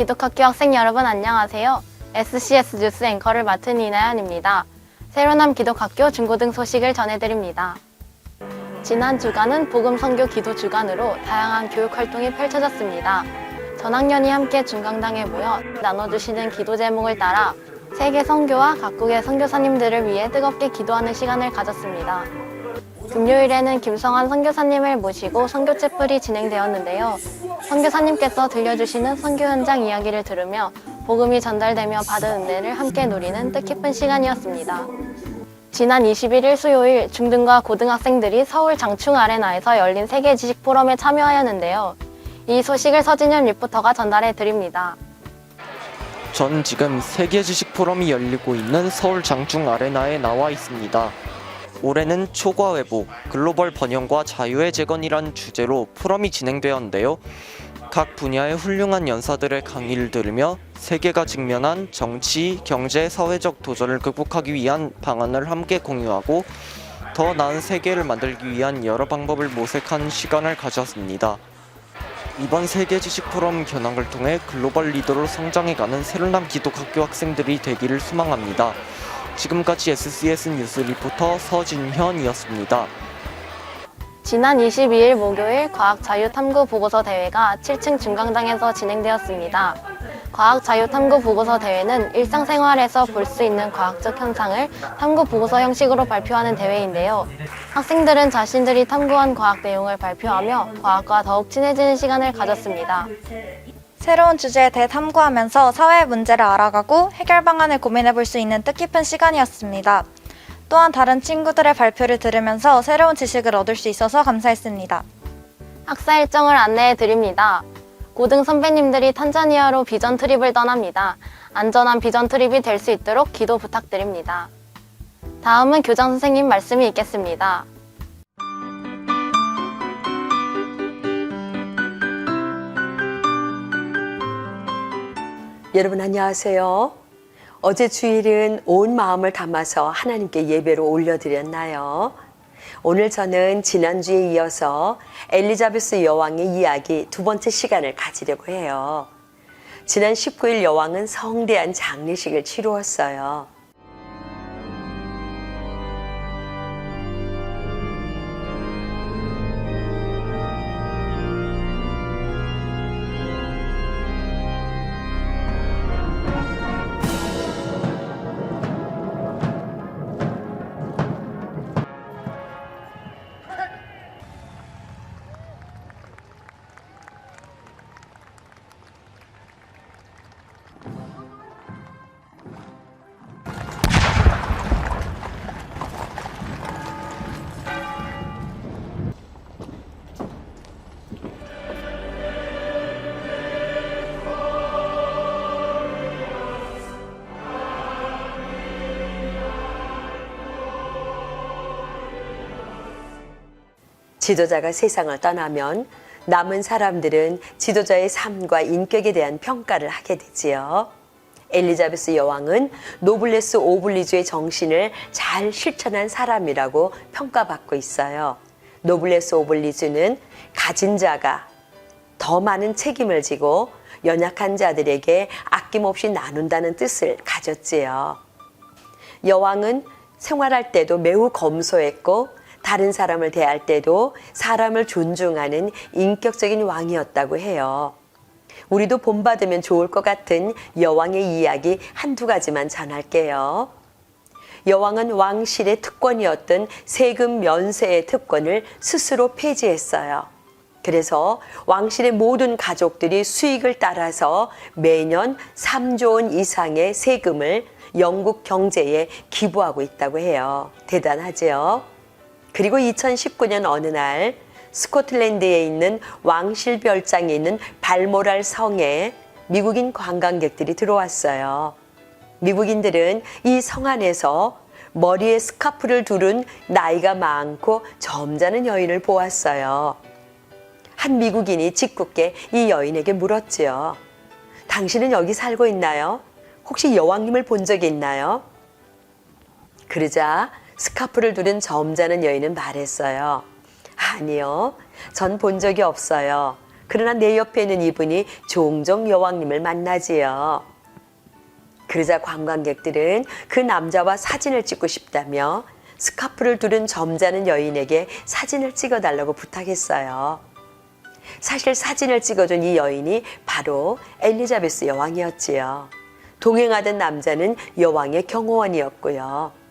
기독학교 학생 여러분 안녕하세요. SCS 뉴스 앵커를 맡은 이나연입니다. 세로남 기독학교 중고등 소식을 전해드립니다. 지난 주간은 복음 선교 기도 주간으로 다양한 교육 활동이 펼쳐졌습니다. 전학년이 함께 중강당에 모여 나눠주시는 기도 제목을 따라 세계 선교와 각국의 선교사님들을 위해 뜨겁게 기도하는 시간을 가졌습니다. 금요일에는 김성환 선교사님을 모시고 선교 채플이 진행되었는데요. 선교사님께서 들려주시는 선교 현장 이야기를 들으며 복음이 전달되며 받은 은혜를 함께 누리는 뜻깊은 시간이었습니다. 지난 21일 수요일 중등과 고등학생들이 서울 장충 아레나에서 열린 세계 지식 포럼에 참여하였는데요. 이 소식을 서진현 리포터가 전달해 드립니다. 전 지금 세계 지식 포럼이 열리고 있는 서울 장충 아레나에 나와 있습니다. 올해는 초과 회복, 글로벌 번영과 자유의 재건이란 주제로 포럼이 진행되었는데요. 각 분야의 훌륭한 연사들의 강의를 들으며 세계가 직면한 정치, 경제, 사회적 도전을 극복하기 위한 방안을 함께 공유하고 더 나은 세계를 만들기 위한 여러 방법을 모색한 시간을 가졌습니다. 이번 세계 지식 포럼 견학을 통해 글로벌 리더로 성장해가는 세로남 기독학교 학생들이 되기를 소망합니다. 지금까지 SCS 뉴스 리포터 서진현이었습니다. 지난 22일 목요일 과학자유탐구 보고서 대회가 7층 중강당에서 진행되었습니다. 과학자유탐구 보고서 대회는 일상생활에서 볼 수 있는 과학적 현상을 탐구 보고서 형식으로 발표하는 대회인데요. 학생들은 자신들이 탐구한 과학 내용을 발표하며 과학과 더욱 친해지는 시간을 가졌습니다. 새로운 주제에 대해 탐구하면서 사회의 문제를 알아가고 해결 방안을 고민해볼 수 있는 뜻깊은 시간이었습니다. 또한 다른 친구들의 발표를 들으면서 새로운 지식을 얻을 수 있어서 감사했습니다. 학사 일정을 안내해 드립니다. 고등 선배님들이 탄자니아로 비전 트립을 떠납니다. 안전한 비전 트립이 될 수 있도록 기도 부탁드립니다. 다음은 교장 선생님 말씀이 있겠습니다. 여러분 안녕하세요. 어제 주일은 온 마음을 담아서 하나님께 예배로 올려드렸나요? 오늘 저는 지난주에 이어서 엘리자베스 여왕의 이야기 두 번째 시간을 가지려고 해요. 지난 19일 여왕은 성대한 장례식을 치루었어요. 지도자가 세상을 떠나면 남은 사람들은 지도자의 삶과 인격에 대한 평가를 하게 되지요. 엘리자베스 여왕은 노블레스 오블리주의 정신을 잘 실천한 사람이라고 평가받고 있어요. 노블레스 오블리주는 가진 자가 더 많은 책임을 지고 연약한 자들에게 아낌없이 나눈다는 뜻을 가졌지요. 여왕은 생활할 때도 매우 검소했고 다른 사람을 대할 때도 사람을 존중하는 인격적인 왕이었다고 해요. 우리도 본받으면 좋을 것 같은 여왕의 이야기 한두 가지만 전할게요. 여왕은 왕실의 특권이었던 세금 면세의 특권을 스스로 폐지했어요. 그래서 왕실의 모든 가족들이 수익을 따라서 매년 3조 원 이상의 세금을 영국 경제에 기부하고 있다고 해요. 대단하죠? 그리고 2019년 어느 날 스코틀랜드에 있는 왕실 별장에 있는 발모랄 성에 미국인 관광객들이 들어왔어요. 미국인들은 이 성 안에서 머리에 스카프를 두른 나이가 많고 점잖은 여인을 보았어요. 한 미국인이 짓궂게 이 여인에게 물었지요. 당신은 여기 살고 있나요? 혹시 여왕님을 본 적이 있나요? 그러자 스카프를 두른 점잖은 여인은 말했어요. 아니요, 전 본 적이 없어요. 그러나 내 옆에 있는 이분이 종종 여왕님을 만나지요. 그러자 관광객들은 그 남자와 사진을 찍고 싶다며 스카프를 두른 점잖은 여인에게 사진을 찍어달라고 부탁했어요. 사실 사진을 찍어준 이 여인이 바로 엘리자베스 여왕이었지요. 동행하던 남자는 여왕의 경호원이었고요.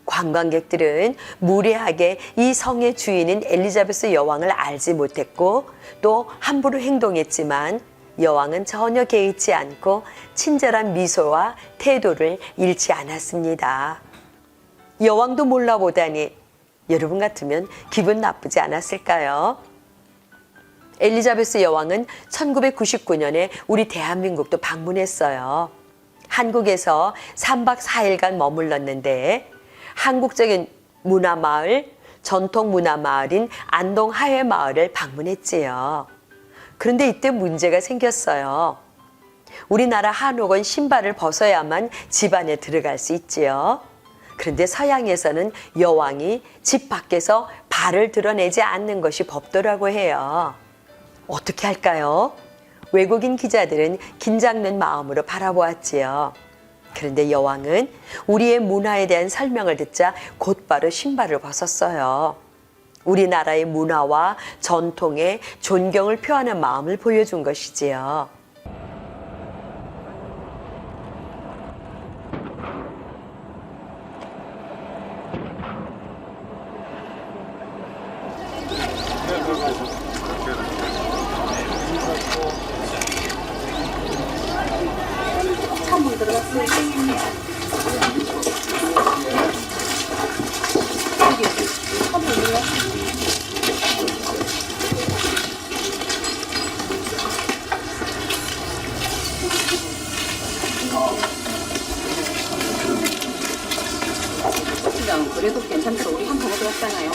관광객들은 무례하게 이 성의 주인인 엘리자베스 여왕을 알지 못했고 또 함부로 행동했지만 여왕은 전혀 개의치 않고 친절한 미소와 태도를 잃지 않았습니다. 여왕도 몰라보다니 여러분 같으면 기분 나쁘지 않았을까요? 엘리자베스 여왕은 1999년에 우리 대한민국도 방문했어요. 한국에서 3박 4일간 머물렀는데 한국적인 문화마을, 전통 문화마을인 안동 하회마을을 방문했지요. 그런데 이때 문제가 생겼어요. 우리나라 한옥은 신발을 벗어야만 집 안에 들어갈 수 있지요. 그런데 서양에서는 여왕이 집 밖에서 발을 드러내지 않는 것이 법도라고 해요. 어떻게 할까요? 외국인 기자들은 긴장된 마음으로 바라보았지요. 그런데 여왕은 우리의 문화에 대한 설명을 듣자 곧바로 신발을 벗었어요. 우리나라의 문화와 전통에 존경을 표하는 마음을 보여준 것이지요. 그래도 괜찮다. 우리 한 번 먹었잖아요.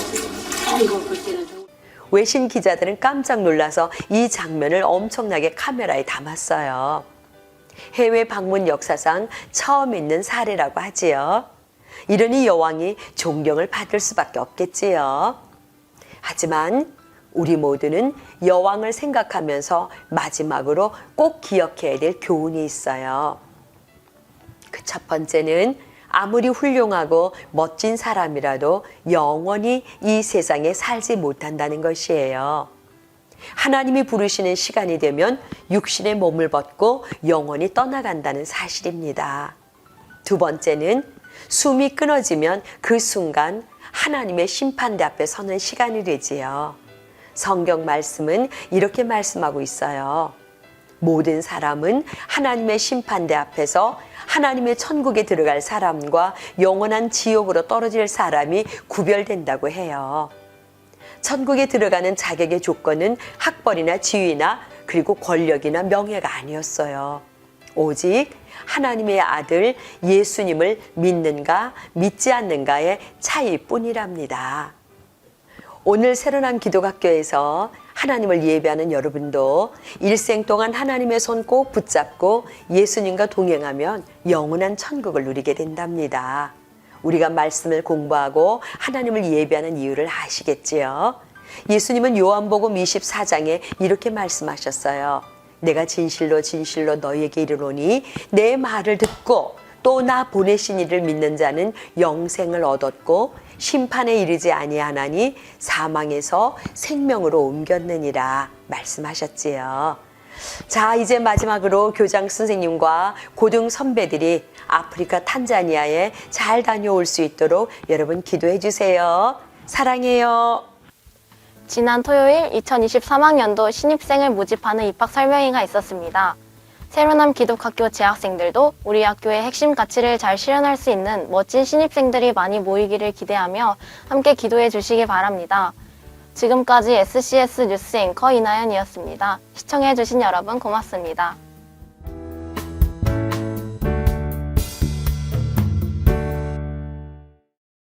아이고, 그때는 좀. 외신 기자들은 깜짝 놀라서 이 장면을 엄청나게 카메라에 담았어요. 해외 방문 역사상 처음 있는 사례라고 하지요. 이러니 여왕이 존경을 받을 수밖에 없겠지요. 하지만 우리 모두는 여왕을 생각하면서 마지막으로 꼭 기억해야 될 교훈이 있어요. 그 첫 번째는 아무리 훌륭하고 멋진 사람이라도 영원히 이 세상에 살지 못한다는 것이에요. 하나님이 부르시는 시간이 되면 육신의 몸을 벗고 영원히 떠나간다는 사실입니다. 두 번째는 숨이 끊어지면 그 순간 하나님의 심판대 앞에 서는 시간이 되지요. 성경 말씀은 이렇게 말씀하고 있어요. 모든 사람은 하나님의 심판대 앞에서 하나님의 천국에 들어갈 사람과 영원한 지옥으로 떨어질 사람이 구별된다고 해요. 천국에 들어가는 자격의 조건은 학벌이나 지위나 그리고 권력이나 명예가 아니었어요. 오직 하나님의 아들 예수님을 믿는가 믿지 않는가의 차이뿐이랍니다. 오늘 새로남 기독학교에서 하나님을 예배하는 여러분도 일생 동안 하나님의 손 꼭 붙잡고 예수님과 동행하면 영원한 천국을 누리게 된답니다. 우리가 말씀을 공부하고 하나님을 예배하는 이유를 아시겠지요? 예수님은 요한복음 24장에 이렇게 말씀하셨어요. 내가 진실로 진실로 너희에게 이르노니 내 말을 듣고 또 나 보내신 이를 믿는 자는 영생을 얻었고 심판에 이르지 아니하나니 사망에서 생명으로 옮겼느니라 말씀하셨지요. 자, 이제 마지막으로 교장 선생님과 고등 선배들이 아프리카 탄자니아에 잘 다녀올 수 있도록 여러분 기도해 주세요. 사랑해요. 지난 토요일 2023학년도 신입생을 모집하는 입학 설명회가 있었습니다. 새로남 기독학교 재학생들도 우리 학교의 핵심 가치를 잘 실현할 수 있는 멋진 신입생들이 많이 모이기를 기대하며 함께 기도해 주시기 바랍니다. 지금까지 SCS 뉴스 앵커 이나연이었습니다. 시청해 주신 여러분 고맙습니다.